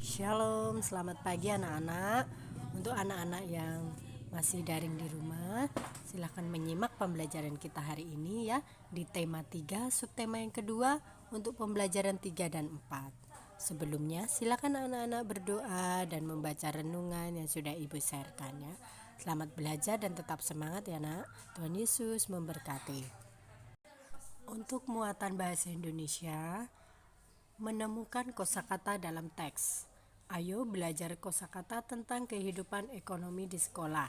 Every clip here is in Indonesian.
Shalom, selamat pagi anak-anak. Untuk anak-anak yang masih daring di rumah, silahkan menyimak pembelajaran kita hari ini ya, di tema 3, subtema yang kedua untuk pembelajaran 3 dan 4. Sebelumnya silakan anak-anak berdoa dan membaca renungan yang sudah Ibu sharekan ya. Selamat belajar dan tetap semangat ya nak. Tuhan Yesus memberkati. Untuk muatan bahasa Indonesia, menemukan kosakata dalam teks. Ayo belajar kosakata tentang kehidupan ekonomi di sekolah.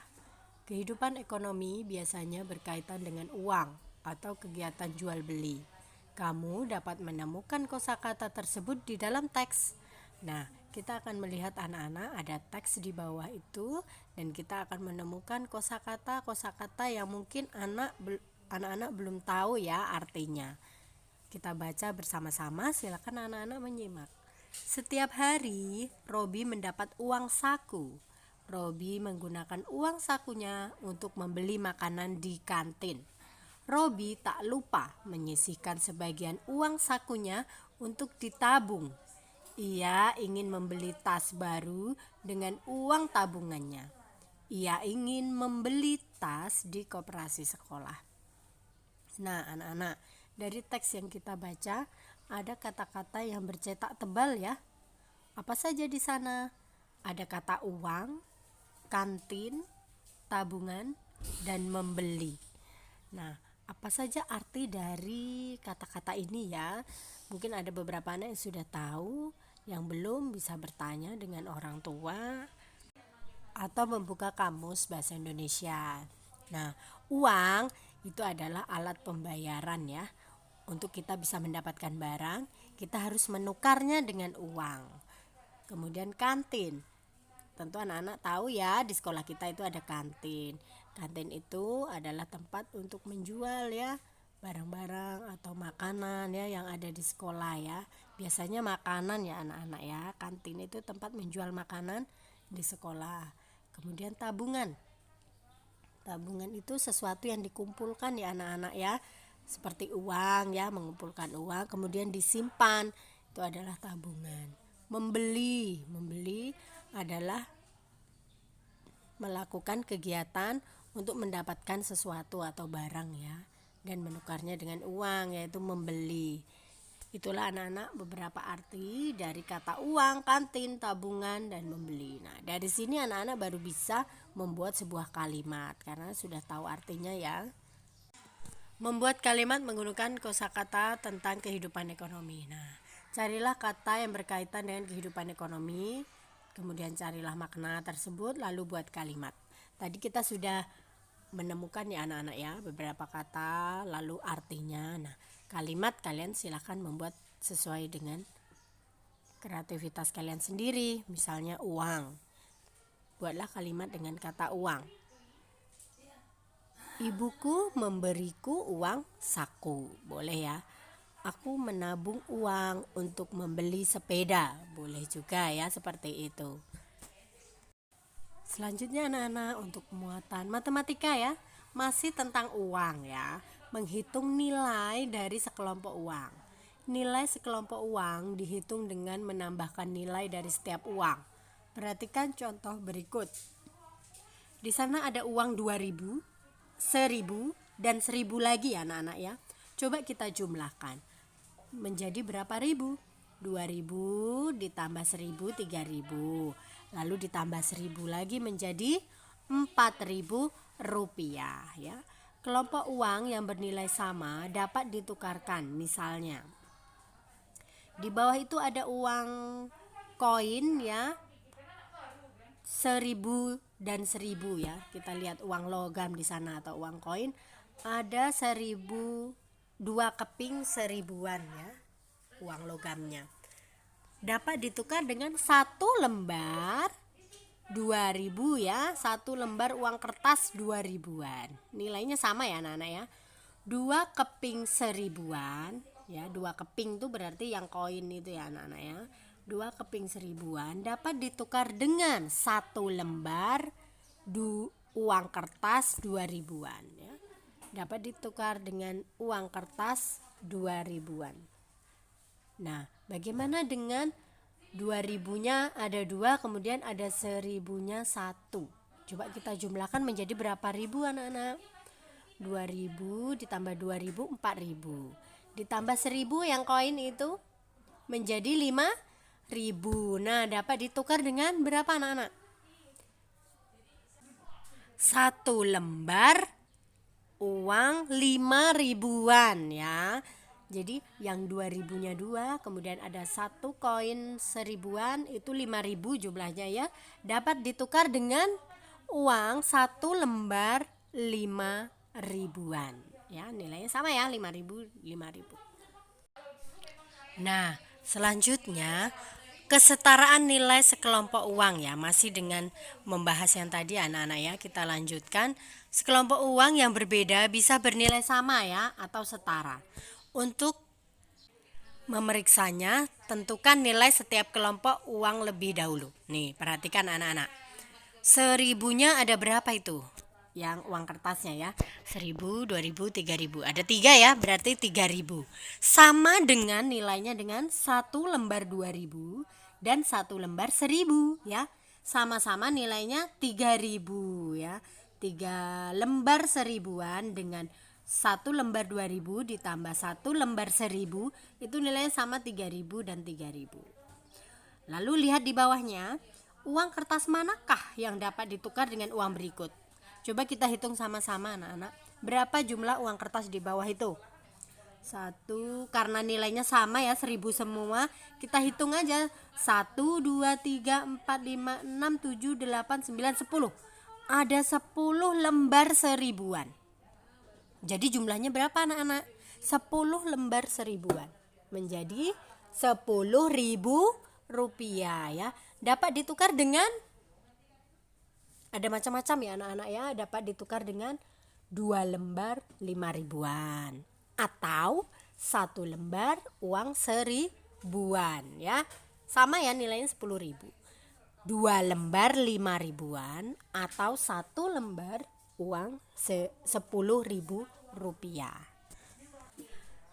Kehidupan ekonomi biasanya berkaitan dengan uang atau kegiatan jual beli. Kamu dapat menemukan kosakata tersebut di dalam teks. Nah, kita akan melihat anak-anak ada teks di bawah itu dan kita akan menemukan kosakata yang mungkin anak-anak belum tahu ya artinya. Kita baca bersama-sama, silakan anak-anak menyimak. Setiap hari, Robi mendapat uang saku. Robi menggunakan uang sakunya untuk membeli makanan di kantin. Robi tak lupa menyisihkan sebagian uang sakunya untuk ditabung. Ia ingin membeli tas baru dengan uang tabungannya. Ia ingin membeli tas di koperasi sekolah. Nah, anak-anak, dari teks yang kita baca ada kata-kata yang bercetak tebal ya. Apa saja di sana? Ada kata uang, kantin, tabungan, dan membeli. Nah, apa saja arti dari kata-kata ini ya? Mungkin ada beberapa anak yang sudah tahu, yang belum bisa bertanya dengan orang tua atau membuka kamus bahasa Indonesia. Nah, uang itu adalah alat pembayaran ya. Untuk kita bisa mendapatkan barang, kita harus menukarnya dengan uang. Kemudian kantin. Tentu anak-anak tahu ya, di sekolah kita itu ada kantin. Kantin itu adalah tempat untuk menjual ya barang-barang atau makanan ya yang ada di sekolah ya. Biasanya makanan ya anak-anak ya. Kantin itu tempat menjual makanan di sekolah. Kemudian tabungan. Tabungan itu sesuatu yang dikumpulkan ya anak-anak ya. Seperti uang ya, mengumpulkan uang kemudian disimpan. Itu adalah tabungan. Membeli adalah melakukan kegiatan untuk mendapatkan sesuatu atau barang ya dan menukarnya dengan uang, yaitu membeli. Itulah anak-anak beberapa arti dari kata uang, kantin, tabungan, dan membeli. Nah, dari sini anak-anak baru bisa membuat sebuah kalimat karena sudah tahu artinya ya. Membuat kalimat menggunakan kosakata tentang kehidupan ekonomi. Nah, carilah kata yang berkaitan dengan kehidupan ekonomi, kemudian carilah makna tersebut, lalu buat kalimat. Tadi kita sudah menemukan ya anak-anak ya beberapa kata lalu artinya. Nah, kalimat kalian silahkan membuat sesuai dengan kreativitas kalian sendiri. Misalnya uang, buatlah kalimat dengan kata uang. Ibuku memberiku uang saku, boleh ya. Aku menabung uang untuk membeli sepeda, boleh juga ya seperti itu. Selanjutnya anak-anak untuk muatan matematika ya, masih tentang uang ya, menghitung nilai dari sekelompok uang. Nilai sekelompok uang dihitung dengan menambahkan nilai dari setiap uang. Perhatikan contoh berikut. Di sana ada uang 2000, 1000, dan 1000 lagi ya anak-anak ya. Coba kita jumlahkan. Menjadi berapa ribu? 2000 ditambah 1000, 3000. Lalu ditambah 1000 lagi menjadi 4000 rupiah ya. Kelompok uang yang bernilai sama dapat ditukarkan. Misalnya di bawah itu ada uang koin ya, 1000 dan 1000 ya. Kita lihat uang logam di sana atau uang koin. Ada 1000, 2 keping 1000-an ya, uang logamnya. Dapat ditukar dengan 1 lembar 2000 ya, 1 lembar uang kertas 2000-an. Nilainya sama ya anak-anak ya. 2 keping 1000-an ya, 2 keping itu berarti yang koin itu ya anak-anak ya. 2 keping 1000-an dapat ditukar dengan 1 lembar uang kertas 2000-an ya. Dapat ditukar dengan uang kertas 2000-an. Nah, bagaimana dengan 2000-nya ada 2, kemudian ada 1000-nya 1. Coba kita jumlahkan menjadi berapa ribu anak-anak? 2000 ditambah 2000 4000. Ditambah 1000 yang koin itu menjadi 5000. Nah, dapat ditukar dengan berapa anak-anak? 1 lembar uang 5 ribuan ya. Jadi yang 2000-nya 2, kemudian ada 1 koin 1000-an, itu 5000 jumlahnya ya. Dapat ditukar dengan uang 1 lembar 5 ribuan. Ya, nilainya sama ya, 5000 5000. Nah, selanjutnya kesetaraan nilai sekelompok uang ya, masih dengan membahas yang tadi anak-anak ya. Kita lanjutkan. Sekelompok uang yang berbeda bisa bernilai sama ya atau setara. Untuk memeriksanya, tentukan nilai setiap kelompok uang lebih dahulu. Nih, perhatikan anak-anak. 1000-nya ada berapa itu? Yang uang kertasnya ya, 1000, 2000, 3000. Ada 3 ya, berarti 3000. Sama dengan nilainya dengan 1 lembar 2000 dan 1 lembar 1000 ya. Sama-sama nilainya 3000 ya. 3 lembar 1000-an dengan 1 lembar 2000 ditambah 1 lembar 1000 itu nilainya sama 3000 dan 3000. Lalu lihat di bawahnya, uang kertas manakah yang dapat ditukar dengan uang berikut? Coba kita hitung sama-sama anak-anak. Berapa jumlah uang kertas di bawah itu? 1, karena nilainya sama ya, 1000 semua. Kita hitung aja. 1, 2, 3, 4, 5, 6, 7, 8, 9, 10. Ada 10 lembar 1000-an. Jadi jumlahnya berapa anak-anak? 10 lembar 1000-an. Menjadi 10.000 rupiah ya. Dapat ditukar dengan, ada macam-macam ya anak-anak ya, dapat ditukar dengan 2 lembar 5 ribuan atau 1 lembar uang 1000-an ya. Sama ya, nilainya 10.000. 2 lembar 5 ribuan atau 1 lembar uang 10.000 rupiah.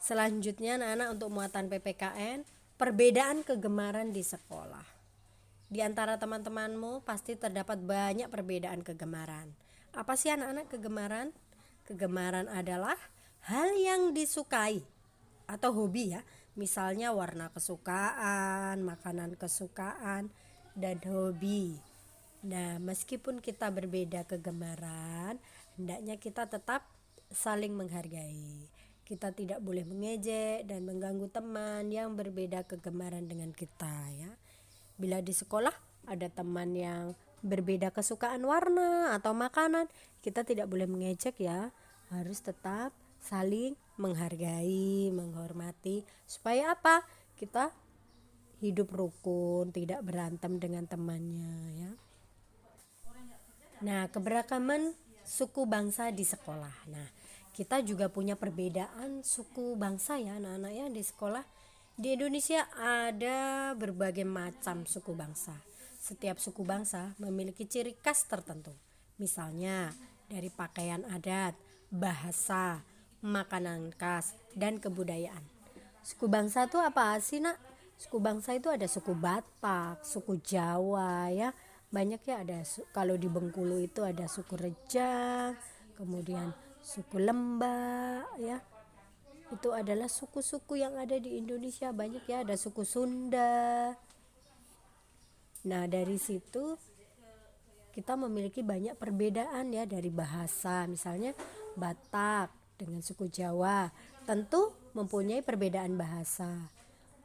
Selanjutnya anak-anak, untuk muatan PPKN, perbedaan kegemaran di sekolah. Di antara teman-temanmu pasti terdapat banyak perbedaan kegemaran. Apa sih anak-anak kegemaran? Kegemaran adalah hal yang disukai atau hobi ya. Misalnya warna kesukaan, makanan kesukaan, dan hobi. Nah, meskipun kita berbeda kegemaran, hendaknya kita tetap saling menghargai. Kita tidak boleh mengejek dan mengganggu teman yang berbeda kegemaran dengan kita ya. Bila di sekolah ada teman yang berbeda kesukaan warna atau makanan, kita tidak boleh mengejek ya. Harus tetap saling menghargai, menghormati. Supaya apa? Kita hidup rukun, tidak berantem dengan temannya ya. Nah, keberagaman suku bangsa di sekolah. Nah, kita juga punya perbedaan suku bangsa ya anak-anak ya di sekolah. Di Indonesia ada berbagai macam suku bangsa. Setiap suku bangsa memiliki ciri khas tertentu. Misalnya dari pakaian adat, bahasa, makanan khas, dan kebudayaan. Suku bangsa itu apa sih nak? Suku bangsa itu ada suku Batak, suku Jawa ya. Banyak ya, ada kalau di Bengkulu itu ada suku Rejang, kemudian suku Lembak ya. Itu adalah suku-suku yang ada di Indonesia, banyak ya, ada suku Sunda. Nah, dari situ kita memiliki banyak perbedaan ya, dari bahasa. Misalnya Batak dengan suku Jawa tentu mempunyai perbedaan bahasa.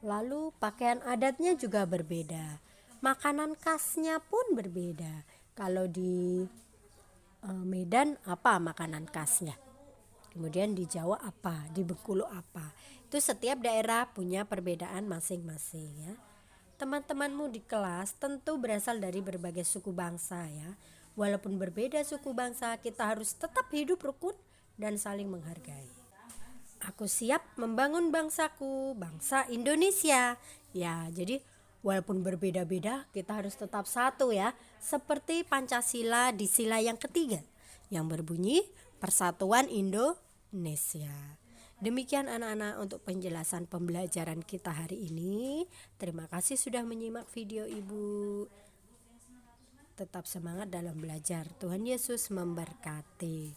Lalu pakaian adatnya juga berbeda. Makanan khasnya pun berbeda. Kalau di Medan apa makanan khasnya? Kemudian di Jawa apa, di Bengkulu apa. Itu setiap daerah punya perbedaan masing-masing ya. Teman-temanmu di kelas tentu berasal dari berbagai suku bangsa ya. Walaupun berbeda suku bangsa, kita harus tetap hidup rukun dan saling menghargai. Aku siap membangun bangsaku, bangsa Indonesia. Ya, jadi walaupun berbeda-beda, kita harus tetap satu ya. Seperti Pancasila di sila yang ketiga yang berbunyi Persatuan Indonesia. Demikian anak-anak untuk penjelasan pembelajaran kita hari ini. Terima kasih sudah menyimak video Ibu. Tetap semangat dalam belajar. Tuhan Yesus memberkati.